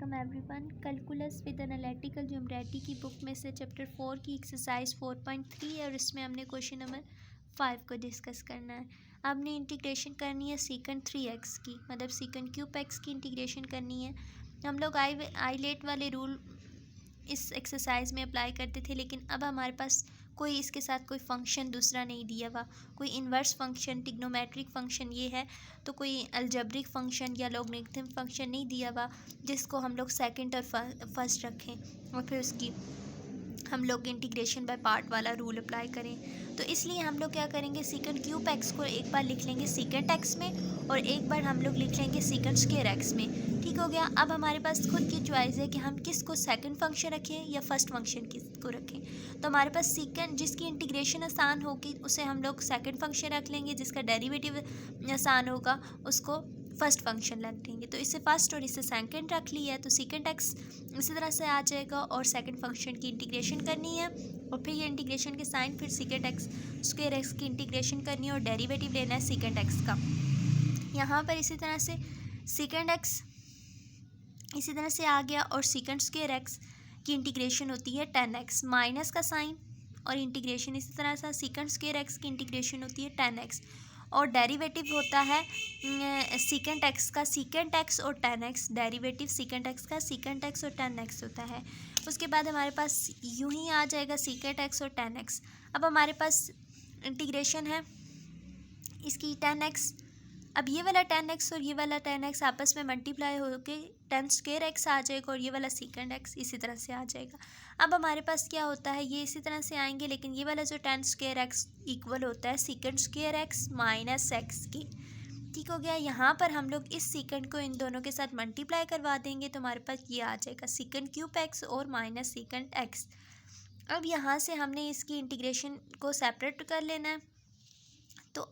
Welcome everyone. Calculus with analytical geometry की book में से चैप्टर 4 की एक्सरसाइज 4.3 है और इसमें हमने क्वेश्चन नंबर 5 को डिस्कस करना है। आपने इंटीग्रेशन करनी है सीकंड 3x की, मतलब सीकंड क्यूब एक्स की इंटीग्रेशन करनी है। हम लोग आईलेट वाले रूल इस एक्सरसाइज में अप्लाई करते थे, लेकिन अब हमारे पास कोई इसके साथ कोई फंक्शन दूसरा नहीं दिया हुआ, कोई इन्वर्स फंक्शन, ट्रिग्नोमेट्रिक फंक्शन ये है, तो कोई अलजेब्रिक फंक्शन या लॉगरिथम फंक्शन नहीं दिया हुआ जिसको हम लोग सेकंड और फर्स्ट रखें और फिर उसकी हम लोग इंटीग्रेशन बाय पार्ट वाला रूल अप्लाई करें। तो इसलिए हम लोग क्या करेंगे, सीकंड क्यूब एक्स को एक बार लिख लेंगे सीकंड एक्स में और एक बार हम लोग लिख लेंगे सीकंड स्क्वायर एक्स में। ठीक हो गया। अब हमारे पास खुद की चॉइस है कि हम किसको सेकंड फंक्शन रखें या फर्स्ट फंक्शन किसको रखें। तो हमारे पास सीकंड जिसकी इंटीग्रेशन आसान होगी उसे हम लोग सेकंड फंक्शन रख लेंगे, जिसका डेरिवेटिव आसान होगा उसको फर्स्ट फंक्शन रख देंगे। तो इसे फर्स्ट और इसे सेकंड रख लिया है, तो सेकंड एक्स इसी तरह से आ जाएगा और सेकंड फंक्शन की इंटीग्रेशन करनी है और फिर ये इंटीग्रेशन के साइन, फिर सेकंड एक्स स्क्वायर एक्स की इंटीग्रेशन करनी है और डेरिवेटिव लेना है सेकंड एक्स का। यहाँ पर इसी तरह से सेकंड एक्स इसी तरह से आ गया और सेकंड स्क्वायर एक्स की इंटीग्रेशन होती है 10x, माइनस का साइन और इंटीग्रेशन इसी तरह से सेकंड स्क्वायर एक्स की इंटीग्रेशन होती है 10x और डेरिवेटिव होता है सेकंड एक्स का सेकंड एक्स और 10x, डेरिवेटिव सेकंड एक्स का सेकंड एक्स और 10x होता है। उसके बाद हमारे पास यूं ही आ जाएगा सेकंड एक्स और 10x। अब हमारे पास इंटीग्रेशन है इसकी 10x। अब ये वाला 10x और ये वाला 10x आपस में मल्टीप्लाई होके 10 स्क्वायर एक्स आ जाएगा और ये वाला सेकंड एक्स इसी तरह से आ जाएगा। अब हमारे पास क्या होता है, ये इसी तरह से आएंगे, लेकिन ये वाला जो 10 स्क्वायर एक्स इक्वल होता है second square x minus x की। ठीक हो गया। यहाँ पर हम लोग इस सेकंड को इन दोनों के साथ मल्टीप्लाई करवा देंगे तो हमारे पास ये आ जाएगा सेकंड क्यूब एक्स और माइनस सेकंड एक्स। अब यहाँ से हमने इसकी इंटीग्रेशन को सेपरेट कर लेना है। तो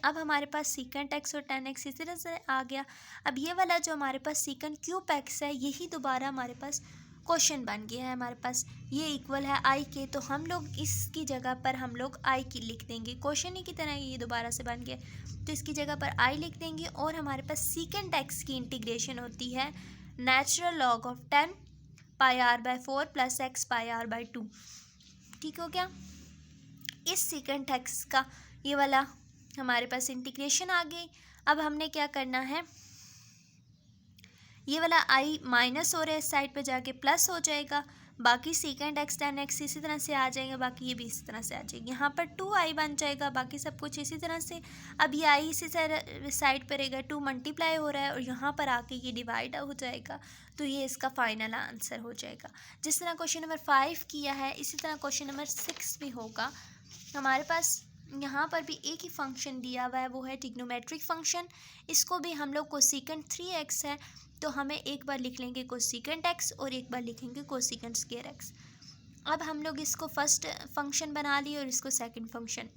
अब हमारे पास सेकंड एक्स और 10x इसी तरह से आ गया। अब ये वाला जो हमारे पास सेकंड क्यूब एक्स है यही दोबारा हमारे पास क्वेश्चन बन गया है। हमारे पास ये इक्वल है आई के, तो हम लोग इसकी जगह पर हम लोग आई की लिख देंगे, क्वेश्चन ही की तरह ये दोबारा से बन गया, तो इसकी जगह पर आई लिख देंगे और हमारे पास सेकंड एक्स की इंटीग्रेशन होती है natural log of 10 pi r by 4 plus x pi r by 2। ठीक हो गया। इस सेकंड एक्स का ये वाला हमारे पास इंटीग्रेशन आ गई। अब हमने क्या करना है, ये वाला आई माइनस हो रहा है, इस साइड पे जाके प्लस हो जाएगा, बाकी सेकंड एक्स 10x इसी तरह से आ जाएगा, बाकी ये भी इसी तरह से आ जाएगी। यहाँ पर 2i बन जाएगा, बाकी सब कुछ इसी तरह से। अब ये आई इसी साइड पर रहेगा, 2 मल्टीप्लाई हो रहा है और यहाँ पर आके ये डिवाइड हो जाएगा, तो ये इसका फाइनल आंसर हो जाएगा। जिस तरह क्वेश्चन नंबर 5 किया है इसी तरह क्वेश्चन नंबर 6 भी होगा। हमारे पास यहाँ पर भी एक ही फंक्शन दिया हुआ है, वो है ट्रिग्नोमेट्रिक फंक्शन। इसको भी हम लोग कोसेकंड 3x है, तो हमें एक बार लिख लेंगे कोसेकंड x और एक बार लिखेंगे कोसेकंड स्क्वायर एक्स। अब हम लोग इसको फर्स्ट फंक्शन बना लिए और इसको सेकंड फंक्शन।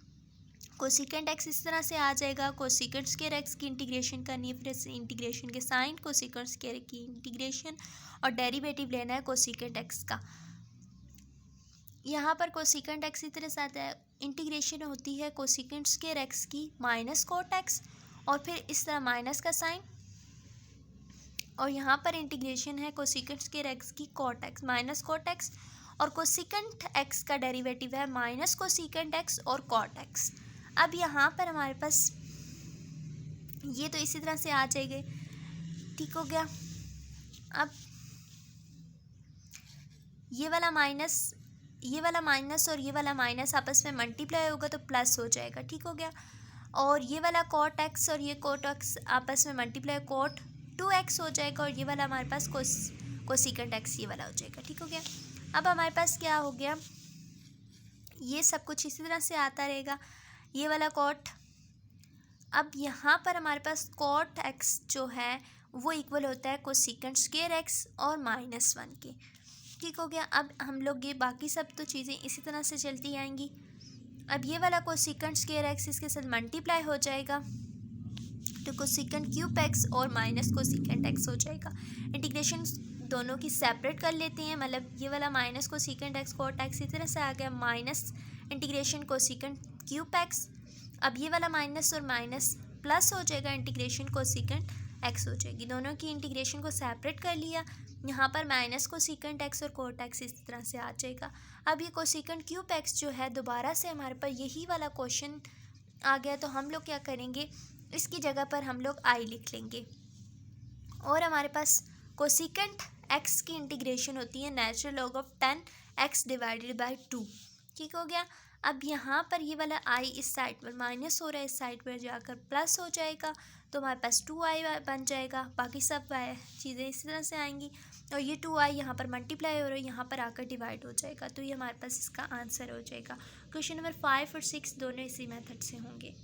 कोसेकंड x इस तरह से आ जाएगा, कोसेकंड स्क्वायर एक्स की इंटीग्रेशन करनी है, फिर इस इंटीग्रेशन के साइन, कोसेकंड स्क्वायर की इंटीग्रेशन और डेरिवेटिव लेना है कोसेकंड x का। यहाँ पर कोसेकंड एक्स इस तरह से आता है, इंटीग्रेशन होती है कोसेकंड स्क्वायर एक्स की माइनस कोट एक्स और फिर इस तरह माइनस का साइन, और यहाँ पर इंटीग्रेशन है कोसेकंड स्क्वायर एक्स की cot x minus cot x और कोसेकंड एक्स का डेरिवेटिव है माइनस कोसेकंड एक्स और कोट एक्स। अब यहाँ पर हमारे पास ये तो इसी तरह से आ जाएंगे। ठीक हो गया। अब ये वाला माइनस और ये वाला माइनस आपस में मल्टीप्लाई होगा तो प्लस हो जाएगा। ठीक हो गया। और ये वाला कोट एक्स और ये कोट एक्स आपस में मल्टीप्लाई कोट 2x हो जाएगा और ये वाला हमारे पास कोसेकंड एक्स ये वाला हो जाएगा। ठीक हो गया। अब हमारे पास क्या हो गया, ये सब कुछ इसी तरह से आता रहेगा, ये वाला कोट। अब यहाँ पर हमारे पास कोट एक्स जो है वो इक्वल होता है कोसेकंड स्क्वायर एक्स और -1 के। ठीक हो गया। अब हम लोग ये बाकी सब तो चीज़ें इसी तरह से चलती आएंगी। अब ये वाला कोसेकंड स्क्वायर एक्स इसके साथ मल्टीप्लाई हो जाएगा तो कोसेकंड क्यूब एक्स और माइनस कोसेकंड एक्स हो जाएगा। इंटीग्रेशन दोनों की सेपरेट कर लेते हैं, मतलब ये वाला minus cosecant x cot x इस तरह से आ गया, minus integration cosecant cube x. अब ये वाला माइनस और माइनस प्लस हो जाएगा, इंटीग्रेशन कोसेकंड एक्स हो जाएगी। दोनों की इंटीग्रेशन को सेपरेट कर लिया यहाँ पर माइनस कोसेकेंट एक्स और कोट एक्स इस तरह से आ जाएगा। अब ये कोसेकेंट क्यूब एक्स जो है दोबारा से हमारे पास यही वाला क्वेश्चन आ गया, तो हम लोग क्या करेंगे, इसकी जगह पर हम लोग आई लिख लेंगे और हमारे पास कोसेकेंट एक्स की इंटीग्रेशन होती है natural log of 10x divided by 2। ठीक हो गया। अब यहाँ पर ये वाला आई इस साइड पर माइनस हो रहा है, इस साइड पर जाकर प्लस हो जाएगा, तो हमारे पास 2i बन जाएगा। बाकी सब चीज़ें इसी तरह से आएंगी और ये 2i यहाँ पर मल्टीप्लाई हो रहा है, यहाँ पर आकर डिवाइड हो जाएगा, तो ये हमारे पास इसका आंसर हो जाएगा। क्वेश्चन नंबर 5 और 6 दोनों इसी मेथड से होंगे।